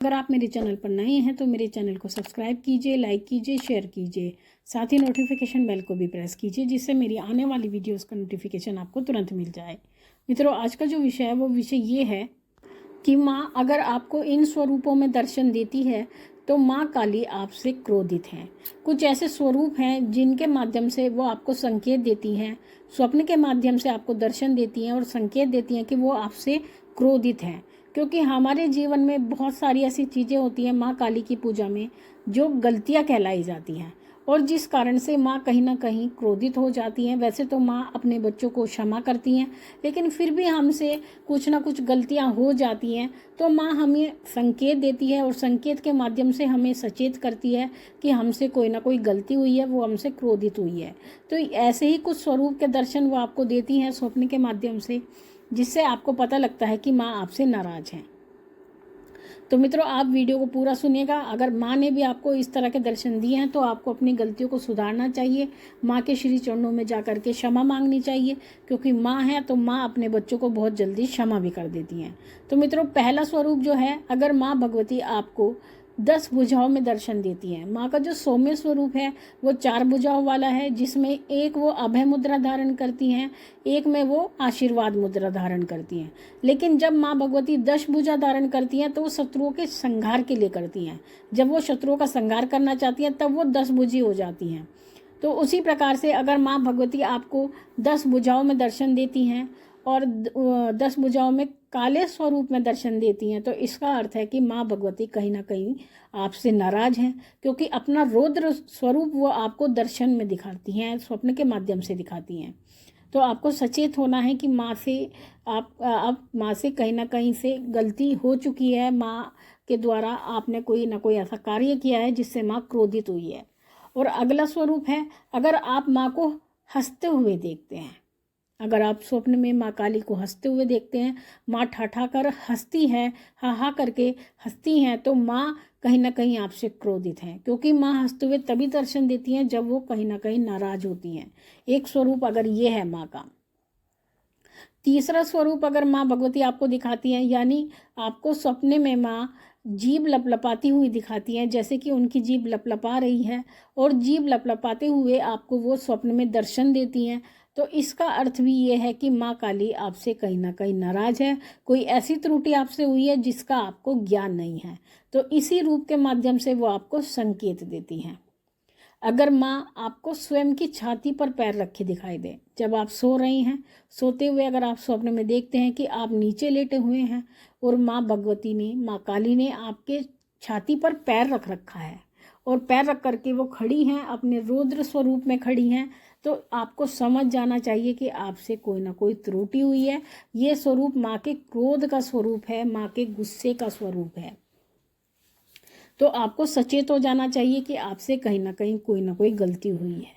अगर आप मेरे चैनल पर नए हैं तो मेरे चैनल को सब्सक्राइब कीजिए, लाइक कीजिए, शेयर कीजिए। साथ ही नोटिफिकेशन बेल को भी प्रेस कीजिए जिससे मेरी आने वाली वीडियोस का नोटिफिकेशन आपको तुरंत मिल जाए। मित्रों, आज का जो विषय है वो विषय ये है कि माँ अगर आपको इन स्वरूपों में दर्शन देती है तो माँ काली आपसे क्रोधित हैं। कुछ ऐसे स्वरूप हैं जिनके माध्यम से वो आपको संकेत देती हैं, स्वप्न के माध्यम से आपको दर्शन देती हैं और संकेत देती हैं कि वो आपसे क्रोधित हैं। क्योंकि हमारे जीवन में बहुत सारी ऐसी चीज़ें होती हैं माँ काली की पूजा में जो गलतियाँ कहलाई जाती हैं और जिस कारण से माँ कहीं ना कहीं क्रोधित हो जाती हैं। वैसे तो माँ अपने बच्चों को क्षमा करती हैं, लेकिन फिर भी हमसे कुछ ना कुछ गलतियाँ हो जाती हैं तो माँ हमें संकेत देती है और संकेत के माध्यम से हमें सचेत करती है कि हमसे कोई ना कोई गलती हुई है, वो हमसे क्रोधित हुई है। तो ऐसे ही कुछ स्वरूप के दर्शन वो आपको देती हैं स्वप्न के माध्यम से, जिससे आपको पता लगता है कि माँ आपसे नाराज़ हैं। तो मित्रों, आप वीडियो को पूरा सुनिएगा। अगर माँ ने भी आपको इस तरह के दर्शन दिए हैं तो आपको अपनी गलतियों को सुधारना चाहिए, माँ के श्री चरणों में जा कर के क्षमा मांगनी चाहिए, क्योंकि माँ है तो माँ अपने बच्चों को बहुत जल्दी क्षमा भी कर देती हैं। तो मित्रों, पहला स्वरूप जो है, अगर माँ भगवती आपको 10 भुजाओं में दर्शन देती हैं। माँ का जो सौम्य स्वरूप है वो 4 भुजाओं वाला है, जिसमें एक वो अभय मुद्रा धारण करती हैं, एक में वो आशीर्वाद मुद्रा धारण करती हैं। लेकिन जब माँ भगवती 10 भुजा धारण करती हैं तो वो शत्रुओं के संहार के लिए करती हैं। जब वो शत्रुओं का संहार करना चाहती हैं तब वो 10 भुजी हो जाती हैं। तो उसी प्रकार से अगर माँ भगवती आपको 10 भुजाओं में दर्शन देती हैं और 10 भुजाओं में काले स्वरूप में दर्शन देती हैं तो इसका अर्थ है कि माँ भगवती कहीं ना कहीं आपसे नाराज हैं, क्योंकि अपना रौद्र स्वरूप वो आपको दर्शन में दिखाती हैं, स्वप्न के माध्यम से दिखाती हैं। तो आपको सचेत होना है कि माँ से आप माँ से कहीं ना कहीं से गलती हो चुकी है, माँ के द्वारा आपने कोई ना कोई ऐसा कार्य किया है जिससे माँ क्रोधित हुई है। और अगला स्वरूप है, अगर आप माँ को हंसते हुए देखते हैं, अगर आप स्वप्न में माँ काली को हंसते हुए देखते हैं, माँ ठाठा कर हंसती है, हा हा करके हंसती हैं, तो माँ कहीं ना कहीं आपसे क्रोधित हैं, क्योंकि माँ हंसते हुए तभी दर्शन देती हैं जब वो कहीं ना कहीं नाराज होती हैं। एक स्वरूप अगर ये है माँ का। तीसरा स्वरूप अगर माँ भगवती आपको दिखाती हैं, यानी आपको सपने में माँ जीभ लपलपाती हुई दिखाती हैं, जैसे कि उनकी जीभ लपलपा रही है और जीभ लपलपाते हुए आपको वो स्वप्न में दर्शन देती हैं, तो इसका अर्थ भी ये है कि माँ काली आपसे कहीं ना कहीं नाराज है, कोई ऐसी त्रुटि आपसे हुई है जिसका आपको ज्ञान नहीं है। तो इसी रूप के माध्यम से वो आपको संकेत देती हैं। अगर माँ आपको स्वयं की छाती पर पैर रखे दिखाई दे, जब आप सो रही हैं, सोते हुए अगर आप स्वप्न में देखते हैं कि आप नीचे लेटे हुए हैं और माँ भगवती ने, माँ काली ने आपके छाती पर पैर रख रखा है और पैर रख करके वो खड़ी हैं, अपने रौद्र स्वरूप में खड़ी हैं, तो आपको समझ जाना चाहिए कि आपसे कोई ना कोई त्रुटि हुई है। ये स्वरूप माँ के क्रोध का स्वरूप है, माँ के गुस्से का स्वरूप है। तो आपको सचेत हो जाना चाहिए कि आपसे कहीं ना कहीं कोई ना कोई गलती हुई है।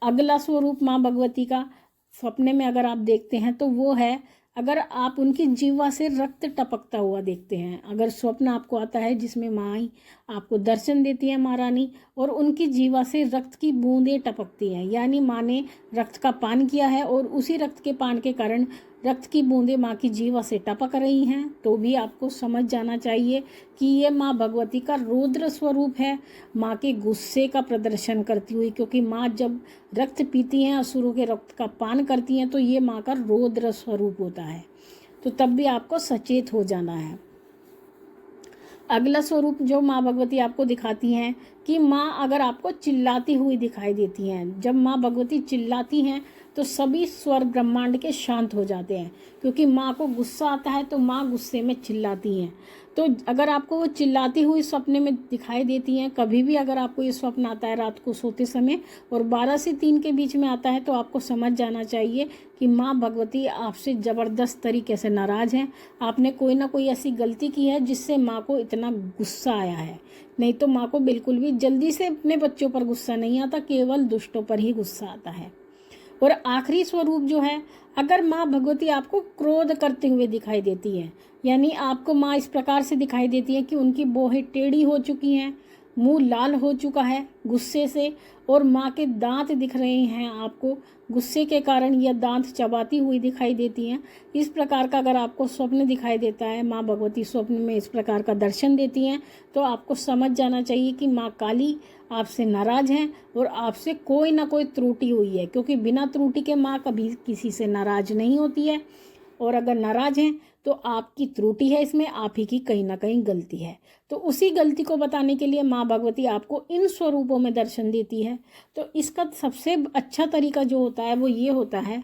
अगला स्वरूप माँ भगवती का सपने में अगर आप देखते हैं तो वो है, अगर आप उनकी जीवा से रक्त टपकता हुआ देखते हैं। अगर स्वप्न आपको आता है जिसमें माँ आपको दर्शन देती है, माँ रानी, और उनकी जीवा से रक्त की बूंदें टपकती हैं, यानी माँ ने रक्त का पान किया है और उसी रक्त के पान के कारण रक्त की बूंदें माँ की जीवा से टपक रही हैं, तो भी आपको समझ जाना चाहिए कि ये माँ भगवती का रौद्र स्वरूप है, माँ के गुस्से का प्रदर्शन करती हुई। क्योंकि माँ जब रक्त पीती हैं, असुरों के रक्त का पान करती हैं, तो ये माँ का रौद्र स्वरूप होता है। तो तब भी आपको सचेत हो जाना है। अगला स्वरूप जो माँ भगवती आपको दिखाती हैं कि माँ अगर आपको चिल्लाती हुई दिखाई देती हैं, जब माँ भगवती चिल्लाती हैं तो सभी स्वर्ग ब्रह्मांड के शांत हो जाते हैं, क्योंकि माँ को गुस्सा आता है तो माँ गुस्से में चिल्लाती हैं। तो अगर आपको वो चिल्लाती हुई सपने में दिखाई देती हैं, कभी भी अगर आपको ये स्वप्न आता है रात को सोते समय और 12 से 3 के बीच में आता है, तो आपको समझ जाना चाहिए कि माँ भगवती आपसे ज़बरदस्त तरीके से नाराज़ हैं। आपने कोई ना कोई ऐसी गलती की है जिससे माँ को इतना गुस्सा आया है। नहीं तो माँ को बिल्कुल भी जल्दी से अपने बच्चों पर गुस्सा नहीं आता, केवल दुष्टों पर ही गुस्सा आता है। और आखिरी स्वरूप जो है, अगर माँ भगवती आपको क्रोध करते हुए दिखाई देती है, यानी आपको माँ इस प्रकार से दिखाई देती है कि उनकी भौहें टेढ़ी हो चुकी हैं, मुंह लाल हो चुका है गुस्से से और माँ के दांत दिख रहे हैं आपको, गुस्से के कारण यह दांत चबाती हुई दिखाई देती हैं। इस प्रकार का अगर आपको स्वप्न दिखाई देता है, माँ भगवती स्वप्न में इस प्रकार का दर्शन देती हैं, तो आपको समझ जाना चाहिए कि माँ काली आपसे नाराज हैं और आपसे कोई ना कोई त्रुटि हुई है, क्योंकि बिना त्रुटि के माँ कभी किसी से नाराज नहीं होती है। और अगर नाराज हैं तो आपकी त्रुटि है, इसमें आप ही की कहीं ना कहीं गलती है। तो उसी गलती को बताने के लिए माँ भगवती आपको इन स्वरूपों में दर्शन देती है। तो इसका सबसे अच्छा तरीका जो होता है वो ये होता है,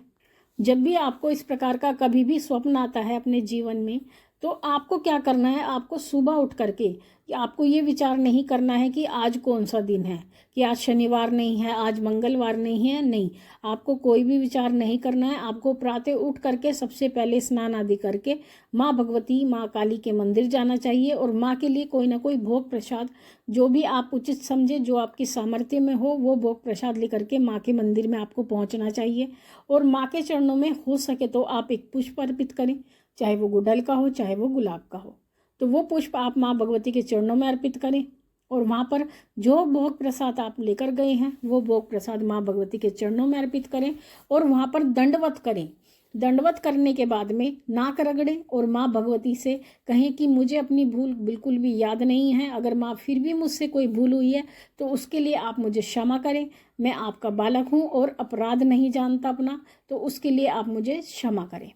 जब भी आपको इस प्रकार का कभी भी स्वप्न आता है अपने जीवन में, तो आपको क्या करना है, आपको सुबह उठ करके कि आपको ये विचार नहीं करना है कि आज कौन सा दिन है, कि आज शनिवार नहीं है, आज मंगलवार नहीं है, नहीं, आपको कोई भी विचार नहीं करना है। आपको प्रातः उठ करके सबसे पहले स्नान आदि करके माँ भगवती, माँ काली के मंदिर जाना चाहिए और माँ के लिए कोई ना कोई भोग प्रसाद, जो भी आप उचित समझे, जो आपकी सामर्थ्य में हो, वो भोग प्रसाद लेकर के माँ के मंदिर में आपको पहुँचना चाहिए। और माँ के चरणों में हो सके तो आप एक पुष्प अर्पित करें, चाहे वो गुड़हल का हो, चाहे वो गुलाब का हो। तो वो पुष्प आप माँ भगवती के चरणों में अर्पित करें और वहाँ पर जो भोग प्रसाद आप लेकर गए हैं वो भोग प्रसाद माँ भगवती के चरणों में अर्पित करें और वहाँ पर दंडवत करें। दंडवत करने के बाद में नाक रगड़ें और माँ भगवती से कहें कि मुझे अपनी भूल बिल्कुल भी याद नहीं है, अगर माँ फिर भी मुझसे कोई भूल हुई है तो उसके लिए आप मुझे क्षमा करें। मैं आपका बालक हूँ और अपराध नहीं जानता अपना, तो उसके लिए आप मुझे क्षमा करें।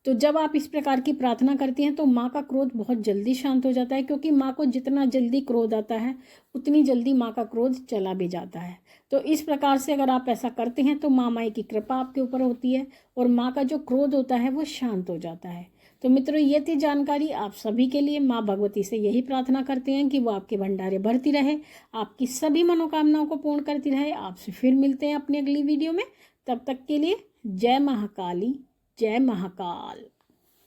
तो जब आप इस प्रकार की प्रार्थना करती हैं तो माँ का क्रोध बहुत जल्दी शांत हो जाता है, क्योंकि माँ को जितना जल्दी क्रोध आता है उतनी जल्दी माँ का क्रोध चला भी जाता है। तो इस प्रकार से अगर आप ऐसा करते हैं तो माँ माई की कृपा आपके ऊपर होती है और माँ का जो क्रोध होता है वो शांत हो जाता है। तो मित्रों, ये थी जानकारी आप सभी के लिए। माँ भगवती से यही प्रार्थना करते हैं कि वो आपके भंडारे भरती रहे, आपकी सभी मनोकामनाओं को पूर्ण करती रहे। आपसे फिर मिलते हैं अपनी अगली वीडियो में, तब तक के लिए जय महाकाली, जय महाकाल।